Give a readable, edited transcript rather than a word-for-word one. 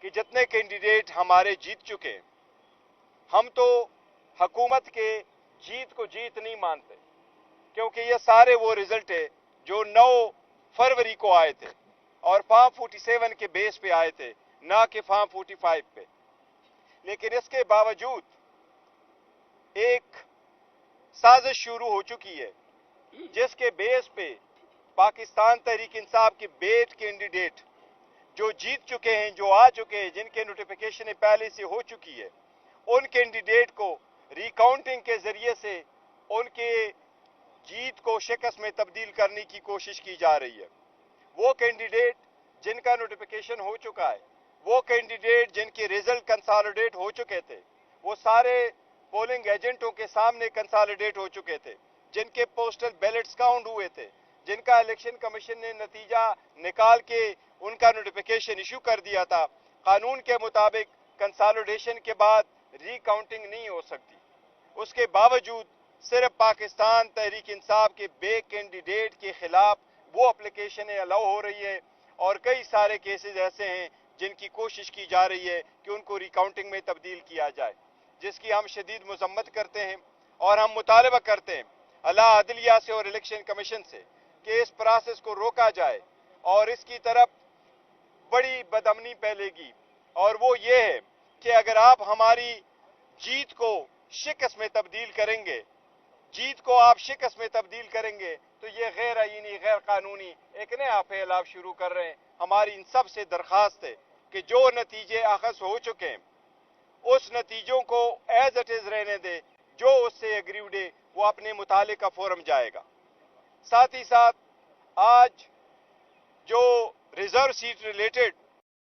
کہ جتنے کینڈیڈیٹ ہمارے جیت چکے ہیں، ہم تو حکومت کے جیت کو جیت نہیں مانتے، کیونکہ یہ سارے وہ رزلٹ ہے جو 9 فروری کو آئے تھے اور فارم 47 کے بیس پہ آئے تھے، نہ کہ فارم 45 پہ. لیکن اس کے باوجود ایک سازش شروع ہو چکی ہے جس کے بیس پہ پاکستان تحریک انصاف کے بیٹ کینڈیڈیٹ جو جیت چکے ہیں، جو آ چکے ہیں، جن کے نوٹیفیکیشن پہلے سے ہو چکی ہے، ان کینڈیڈیٹ کو ریکاؤنٹنگ کے ذریعے سے ان کے جیت کو شکست میں تبدیل کرنے کی کوشش کی جا رہی ہے. وہ کینڈیڈیٹ جن کا نوٹیفیکیشن ہو چکا ہے، وہ کینڈیڈیٹ جن کے ریزلٹ کنسالیڈیٹ ہو چکے تھے، وہ سارے پولنگ ایجنٹوں کے سامنے کنسالیڈیٹ ہو چکے تھے، جن کے پوسٹل بیلٹس کاؤنٹ ہوئے تھے، جن کا الیکشن کمیشن نے نتیجہ نکال کے ان کا نوٹیفیکیشن ایشو کر دیا تھا. قانون کے مطابق کنسالیڈیشن کے بعد ری کاؤنٹنگ نہیں ہو سکتی. اس کے باوجود صرف پاکستان تحریک انصاف کے بے کینڈیڈیٹ کے خلاف وہ اپلیکیشنیں الاؤ ہو رہی ہے، اور کئی سارے کیسز ایسے ہیں جن کی کوشش کی جا رہی ہے کہ ان کو ریکاؤنٹنگ میں تبدیل کیا جائے، جس کی ہم شدید مذمت کرتے ہیں. اور ہم مطالبہ کرتے ہیں اعلیٰ عدلیہ سے اور الیکشن کمیشن سے کہ اس پروسیس کو روکا جائے، اور اس کی طرف بڑی بدامنی پھیلے گی، اور وہ یہ ہے کہ اگر آپ ہماری جیت کو شکست میں تبدیل کریں گے، جیت کو آپ شکست میں تبدیل کریں گے، تو یہ غیر آئینی، غیر قانونی ایک نیا فعل آپ شروع کر رہے ہیں. ہماری ان سب سے درخواست ہے کہ جو نتیجے اخذ ہو چکے ہیں اس نتیجوں کو ایز اٹ از رہنے دے. جو اس سے ایگریوڈ ہے وہ اپنے متعلقہ فورم جائے گا. ساتھ ہی ساتھ آج جو ریزرو سیٹ ریلیٹڈ